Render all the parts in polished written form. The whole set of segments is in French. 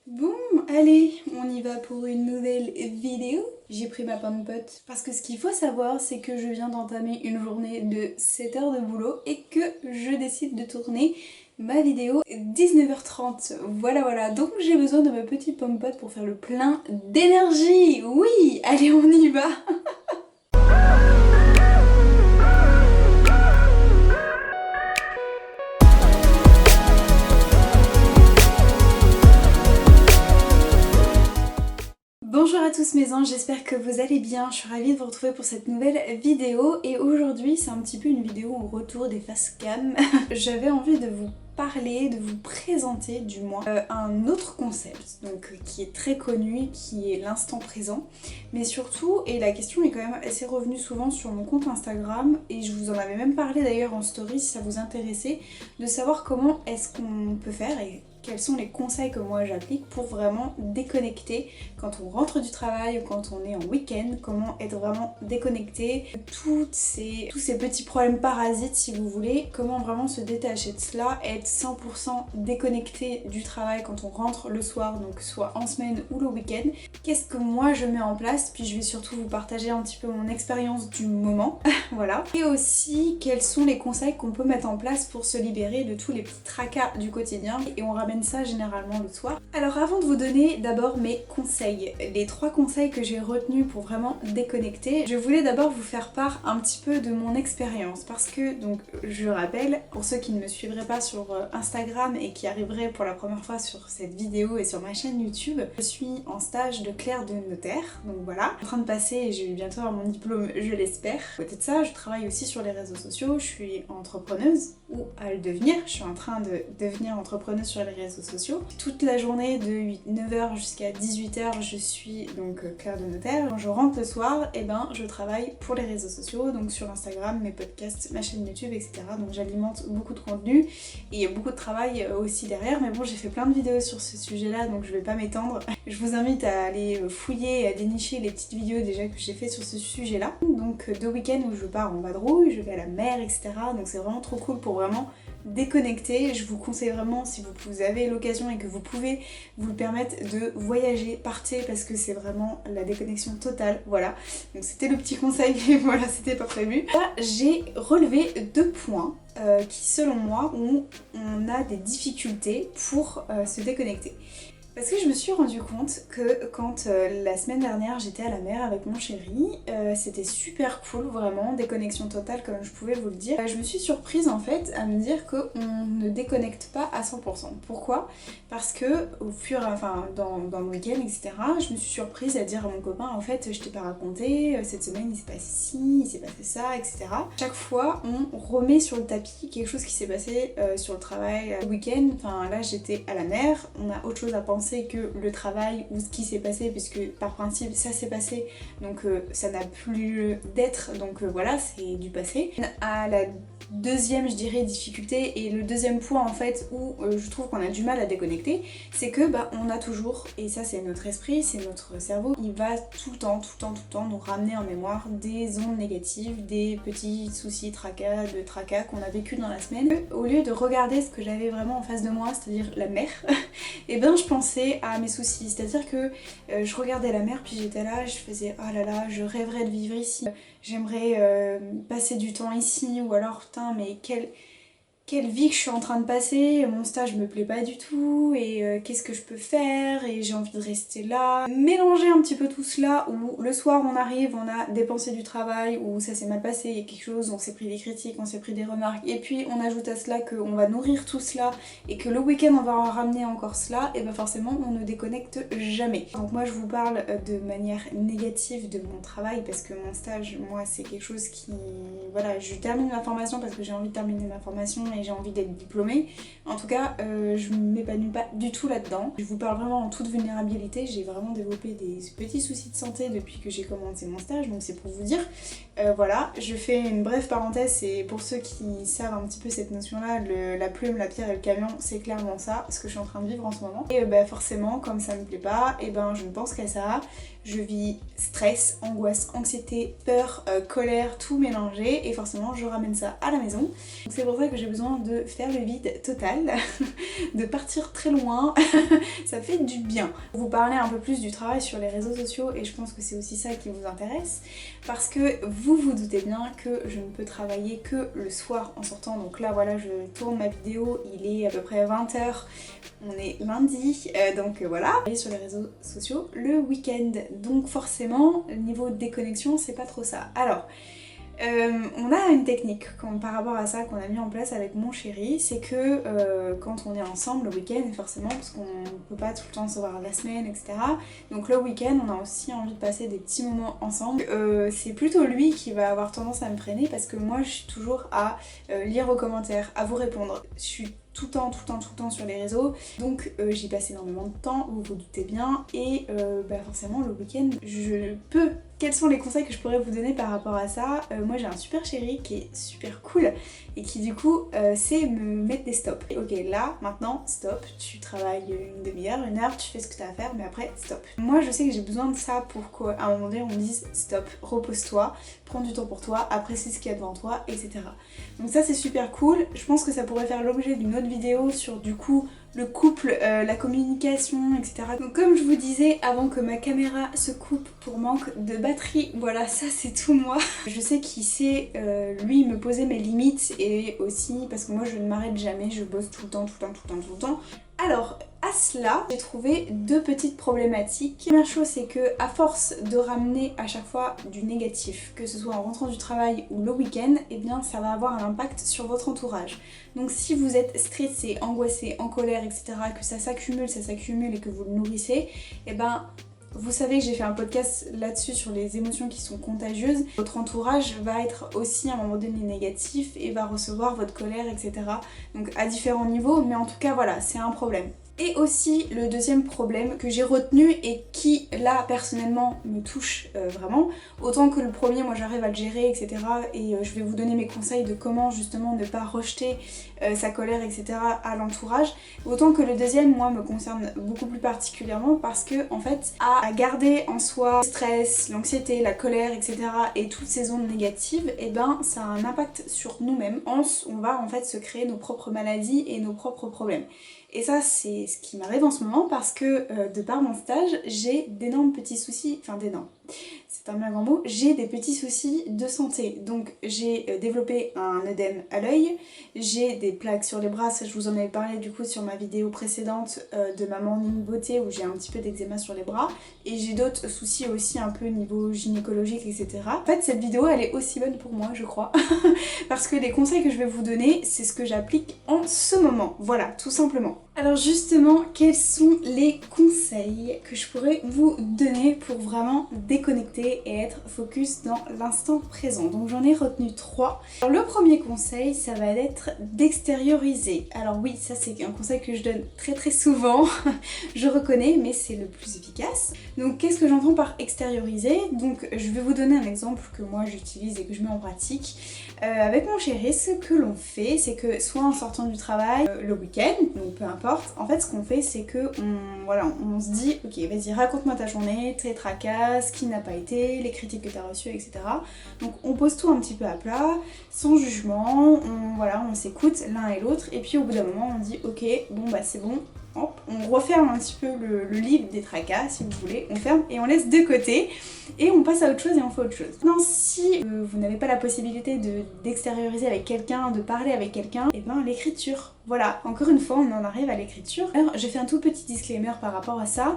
Bon, allez, on y va pour une nouvelle vidéo. J'ai pris ma pomme pote parce que ce qu'il faut savoir, c'est que je viens d'entamer une journée de 7 heures de boulot et que je décide de tourner ma vidéo 19h30. Voilà, donc j'ai besoin de ma petite pomme pote pour faire le plein d'énergie. Oui, allez, on y va. Bonjour à tous mes anges, j'espère que vous allez bien, je suis ravie de vous retrouver pour cette nouvelle vidéo et aujourd'hui c'est un petit peu une vidéo au retour des face cam. J'avais envie de vous parler, de vous présenter du moins un autre concept donc qui est très connu, qui est l'instant présent, mais surtout, et la question est quand même assez revenue souvent sur mon compte Instagram et je vous en avais même parlé d'ailleurs en story si ça vous intéressait, de savoir comment est-ce qu'on peut faire et quels sont les conseils que moi j'applique pour vraiment déconnecter quand on rentre du travail ou quand on est en week-end, comment être vraiment déconnecté de tous ces petits problèmes parasites si vous voulez, comment vraiment se détacher de cela, être 100% déconnecté du travail quand on rentre le soir, donc soit en semaine ou le week-end. Qu'est-ce que moi je mets en place, puis je vais surtout vous partager un petit peu mon expérience du moment, voilà. Et aussi quels sont les conseils qu'on peut mettre en place pour se libérer de tous les petits tracas du quotidien et on ramène ça généralement le soir. Alors avant de vous donner d'abord mes conseils, les 3 conseils que j'ai retenus pour vraiment déconnecter, je voulais d'abord vous faire part un petit peu de mon expérience parce que donc je rappelle, pour ceux qui ne me suivraient pas sur Instagram et qui arriveraient pour la première fois sur cette vidéo et sur ma chaîne YouTube, je suis en stage de clerc de notaire, donc voilà, en train de passer et je vais bientôt avoir mon diplôme, je l'espère. À côté de ça, je travaille aussi sur les réseaux sociaux, je suis entrepreneuse ou à le devenir, je suis en train de devenir entrepreneuse sur les réseaux sociaux. Toute la journée de 9h jusqu'à 18h je suis donc clerc de notaire. Quand je rentre le soir, et ben je travaille pour les réseaux sociaux, donc sur Instagram, mes podcasts, ma chaîne YouTube, etc. Donc j'alimente beaucoup de contenu et il y a beaucoup de travail aussi derrière, mais bon j'ai fait plein de vidéos sur ce sujet là donc je vais pas m'étendre. Je vous invite à aller fouiller et à dénicher les petites vidéos déjà que j'ai fait sur ce sujet là. Donc 2 week-ends où je pars en vadrouille, je vais à la mer, etc. Donc c'est vraiment trop cool pour vraiment déconnecter. Je vous conseille vraiment, si vous avez l'occasion et que vous pouvez vous le permettre, de voyager, partez parce que c'est vraiment la déconnexion totale, voilà. Donc c'était le petit conseil, mais voilà, c'était pas prévu. Là, j'ai relevé 2 points qui selon moi on a des difficultés pour se déconnecter. Parce que je me suis rendu compte que quand la semaine dernière j'étais à la mer avec mon chéri, c'était super cool, vraiment, déconnexion totale comme je pouvais vous le dire. Je me suis surprise en fait à me dire qu'on ne déconnecte pas à 100%. Pourquoi ? Parce que dans le week-end, etc., je me suis surprise à dire à mon copain, en fait je t'ai pas raconté, cette semaine il s'est passé ci, il s'est passé ça, etc. Chaque fois on remet sur le tapis quelque chose qui s'est passé sur le travail, le week-end, enfin là j'étais à la mer, on a autre chose à penser que le travail ou ce qui s'est passé puisque par principe ça s'est passé donc ça n'a plus d'être donc voilà c'est du passé. À la deuxième je dirais difficulté et le deuxième point en fait où je trouve qu'on a du mal à déconnecter, c'est que on a toujours, et ça c'est notre esprit, c'est notre cerveau, il va tout le temps nous ramener en mémoire des ondes négatives, des petits soucis tracas qu'on a vécu dans la semaine. Au lieu de regarder ce que j'avais vraiment en face de moi, c'est-à-dire la mer, et ben je pensais à mes soucis, c'est-à-dire que je regardais la mer puis j'étais là, je faisais oh là là, je rêverais de vivre ici, j'aimerais passer du temps ici, ou alors putain mais quelle vie que je suis en train de passer, mon stage me plaît pas du tout et qu'est-ce que je peux faire et j'ai envie de rester là. Mélanger un petit peu tout cela où le soir on arrive, on a dépensé du travail, où ça s'est mal passé, il y a quelque chose, on s'est pris des critiques, on s'est pris des remarques et puis on ajoute à cela qu'on va nourrir tout cela et que le week-end on va en ramener encore cela, et ben forcément on ne déconnecte jamais. Donc moi je vous parle de manière négative de mon travail parce que mon stage, moi c'est quelque chose qui... Voilà, je termine ma formation parce que j'ai envie de terminer ma formation et j'ai envie d'être diplômée. En tout cas, je m'épanouis pas du tout là-dedans. Je vous parle vraiment en toute vulnérabilité. J'ai vraiment développé des petits soucis de santé depuis que j'ai commencé mon stage, donc c'est pour vous dire. Voilà, je fais une brève parenthèse et pour ceux qui savent un petit peu cette notion-là, la plume, la pierre et le camion, c'est clairement ça, ce que je suis en train de vivre en ce moment. Et forcément, comme ça me plaît pas, et je ne pense qu'à ça. Je vis stress, angoisse, anxiété, peur, colère, tout mélangé et forcément je ramène ça à la maison. Donc c'est pour ça que j'ai besoin besoin de faire le vide total, de partir très loin, ça fait du bien. Vous parlez un peu plus du travail sur les réseaux sociaux et je pense que c'est aussi ça qui vous intéresse parce que vous vous doutez bien que je ne peux travailler que le soir en sortant. Donc là voilà, je tourne ma vidéo, il est à peu près 20h, on est lundi, donc voilà. Et sur les réseaux sociaux le week-end, donc forcément niveau déconnexion c'est pas trop ça. Alors on a une technique par rapport à ça qu'on a mis en place avec mon chéri, c'est que quand on est ensemble le week-end, forcément, parce qu'on peut pas tout le temps se voir la semaine, etc. Donc le week-end, on a aussi envie de passer des petits moments ensemble. C'est plutôt lui qui va avoir tendance à me freiner parce que moi je suis toujours à lire vos commentaires, à vous répondre. Je suis tout le temps sur les réseaux, donc j'y passe énormément de temps, vous vous doutez bien, et forcément le week-end je peux. Quels sont les conseils que je pourrais vous donner par rapport à ça? Moi j'ai un super chéri qui est super cool et qui du coup sait me mettre des stops. Ok, là maintenant stop, tu travailles une demi-heure, une heure, tu fais ce que tu as à faire, mais après stop. Moi je sais que j'ai besoin de ça pour qu'à un moment donné on me dise stop, repose-toi, prends du temps pour toi, apprécie ce qu'il y a devant toi, etc. Donc ça c'est super cool. Je pense que ça pourrait faire l'objet d'une autre vidéo sur du coup le couple, la communication, etc. Donc comme je vous disais avant que ma caméra se coupe pour manque de batterie, voilà, ça c'est tout moi. Je sais qu'il sait lui me poser mes limites et aussi parce que moi je ne m'arrête jamais, je bosse tout le temps. Alors à cela, j'ai trouvé deux petites problématiques. La première chose c'est que à force de ramener à chaque fois du négatif, que ce soit en rentrant du travail ou le week-end, eh bien ça va avoir un impact sur votre entourage. Donc si vous êtes stressé, angoissé, en colère, etc., que ça s'accumule et que vous le nourrissez, eh ben vous savez que j'ai fait un podcast là-dessus sur les émotions qui sont contagieuses. Votre entourage va être aussi à un moment donné négatif et va recevoir votre colère, etc. Donc à différents niveaux, mais en tout cas voilà, c'est un problème. Et aussi le deuxième problème que j'ai retenu et qui là personnellement me touche vraiment, autant que le premier moi j'arrive à le gérer, etc. et je vais vous donner mes conseils de comment justement ne pas rejeter sa colère, etc. à l'entourage, autant que le deuxième moi me concerne beaucoup plus particulièrement parce que en fait à garder en soi le stress, l'anxiété, la colère, etc. et toutes ces ondes négatives, et ben ça a un impact sur nous-mêmes. On va en fait se créer nos propres maladies et nos propres problèmes. Et ça c'est ce qui m'arrive en ce moment parce que de par mon stage j'ai d'énormes petits soucis, enfin d'énormes, c'est un bien grand mot, j'ai des petits soucis de santé. Donc j'ai développé un œdème à l'œil, j'ai des plaques sur les bras, ça je vous en avais parlé du coup sur ma vidéo précédente de ma morning beauté où j'ai un petit peu d'eczéma sur les bras, et j'ai d'autres soucis aussi un peu niveau gynécologique, etc. En fait cette vidéo elle est aussi bonne pour moi je crois, parce que les conseils que je vais vous donner c'est ce que j'applique en ce moment, voilà tout simplement. Alors justement, quels sont les conseils que je pourrais vous donner pour vraiment déconnecter et être focus dans l'instant présent? Donc j'en ai retenu 3. Alors le premier conseil, ça va être d'extérioriser. Alors oui, ça c'est un conseil que je donne très souvent, je reconnais, mais c'est le plus efficace. Donc qu'est-ce que j'entends par extérioriser? Donc je vais vous donner un exemple que moi j'utilise et que je mets en pratique. Avec mon chéri, ce que l'on fait, c'est que soit en sortant du travail, le week-end, donc peu importe, en fait ce qu'on fait c'est que on se dit ok vas-y raconte-moi ta journée, tes tracas, ce qui n'a pas été, les critiques que tu as reçues, etc. Donc on pose tout un petit peu à plat, sans jugement, on s'écoute l'un et l'autre et puis au bout d'un moment on dit ok bon bah c'est bon. Hop, on referme un petit peu le livre des tracas si vous voulez, on ferme et on laisse de côté et on passe à autre chose et on fait autre chose. Maintenant si vous n'avez pas la possibilité d'extérioriser avec quelqu'un, de parler avec quelqu'un, et ben l'écriture. Voilà, encore une fois on en arrive à l'écriture. Alors j'ai fait un tout petit disclaimer par rapport à ça.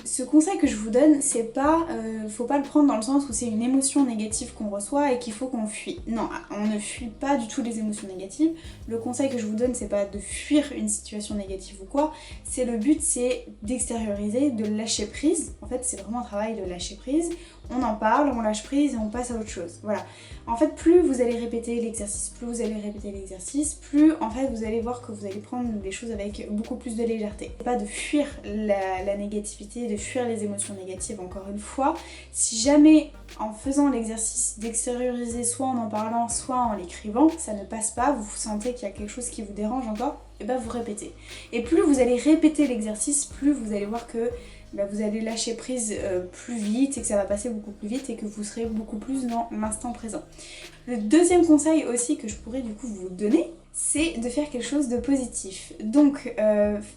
Ce conseil que je vous donne, c'est pas, faut pas le prendre dans le sens où c'est une émotion négative qu'on reçoit et qu'il faut qu'on fuit. Non, on ne fuit pas du tout les émotions négatives. Le conseil que je vous donne, c'est pas de fuir une situation négative ou quoi. C'est le but, c'est d'extérioriser, de lâcher prise. En fait, c'est vraiment un travail de lâcher prise. On en parle, on lâche prise et on passe à autre chose. Voilà. En fait, plus vous allez répéter l'exercice, plus en fait vous allez voir que vous allez prendre les choses avec beaucoup plus de légèreté. Pas de fuir la négativité, de fuir les émotions négatives encore une fois. Si jamais en faisant l'exercice d'extérioriser, soit en parlant, soit en l'écrivant, ça ne passe pas, vous sentez qu'il y a quelque chose qui vous dérange encore, et ben vous répétez. Et plus vous allez répéter l'exercice, plus vous allez voir que vous allez lâcher prise plus vite et que ça va passer beaucoup plus vite et que vous serez beaucoup plus dans l'instant présent. Le deuxième conseil aussi que je pourrais du coup vous donner, c'est de faire quelque chose de positif. Donc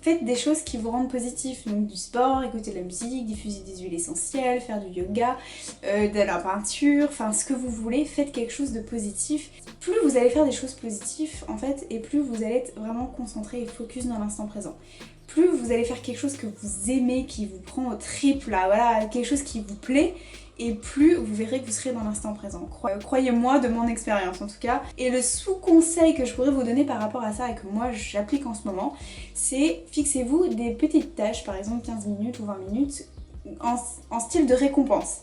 faites des choses qui vous rendent positif, donc du sport, écouter de la musique, diffuser des huiles essentielles, faire du yoga, de la peinture, enfin ce que vous voulez, faites quelque chose de positif. Plus vous allez faire des choses positives en fait, et plus vous allez être vraiment concentré et focus dans l'instant présent. Plus vous allez faire quelque chose que vous aimez, qui vous prend aux tripes là, voilà, quelque chose qui vous plaît, et plus vous verrez que vous serez dans l'instant présent. Croyez-moi, de mon expérience en tout cas. Et le sous-conseil que je pourrais vous donner par rapport à ça et que moi j'applique en ce moment, c'est fixez-vous des petites tâches, par exemple 15 minutes ou 20 minutes, en style de récompense.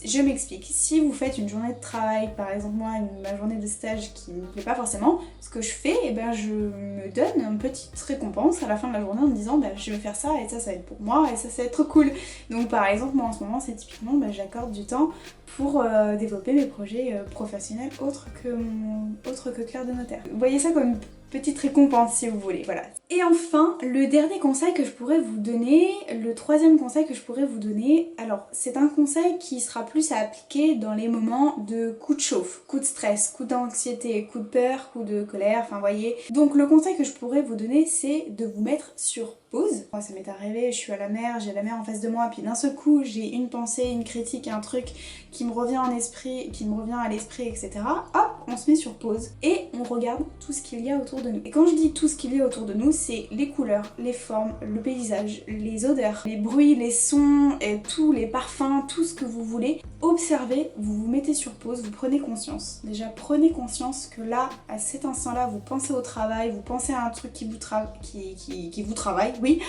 Je m'explique. Si vous faites une journée de travail, par exemple moi, ma journée de stage qui ne me plaît pas forcément, ce que je fais, eh ben, je me donne une petite récompense à la fin de la journée en me disant bah, je vais faire ça et ça va être pour moi et ça va être cool. Donc par exemple moi en ce moment c'est typiquement bah, j'accorde du temps pour développer mes projets professionnels autres que Claire de Notaire. Vous voyez ça comme une petite récompense si vous voulez, voilà. Et enfin, le dernier conseil que je pourrais vous donner, le troisième conseil que je pourrais vous donner, alors c'est un conseil qui sera plus à appliquer dans les moments de coup de chauffe, coup de stress, coup d'anxiété, coup de peur, coup de colère, enfin voyez. Donc le conseil que je pourrais vous donner c'est de vous mettre sur pause. Moi ça m'est arrivé, je suis à la mer, j'ai la mer en face de moi, puis d'un seul coup j'ai une pensée, une critique, un truc qui me revient à l'esprit, etc. Hop, on se met sur pause et on regarde tout ce qu'il y a autour de nous. Et quand je dis tout ce qu'il y a autour de nous, c'est les couleurs, les formes, le paysage, les odeurs, les bruits, les sons, et tous les parfums, tout ce que vous voulez. Observez, vous vous mettez sur pause, vous prenez conscience. Déjà prenez conscience que là, à cet instant-là, vous pensez au travail, vous pensez à un truc qui vous travaille, oui,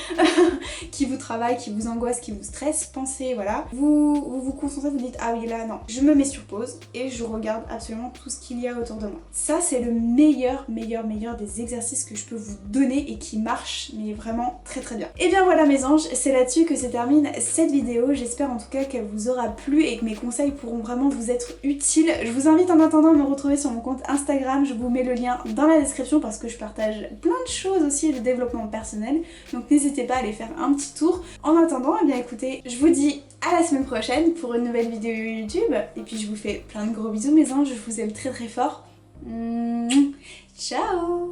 qui vous travaille, qui vous angoisse, qui vous stresse. Pensez, voilà. Vous concentrez, vous dites ah oui là non, je me mets sur pause et je regarde absolument tout ce qu'il y a autour de moi. Ça c'est le meilleur des exercices que je peux vous donner et qui marche mais vraiment très très bien. Et bien voilà mes anges, c'est là-dessus que se termine cette vidéo. J'espère en tout cas qu'elle vous aura plu et que mes conseils pourront vraiment vous être utiles. Je vous invite en attendant à me retrouver sur mon compte Instagram, je vous mets le lien dans la description parce que je partage plein de choses aussi de développement personnel, donc n'hésitez pas à aller faire un petit tour. En attendant, eh bien écoutez, je vous dis à la semaine prochaine pour une nouvelle vidéo YouTube et puis je vous fais plein de gros bisous mes anges, je vous aime très très fort. Ciao.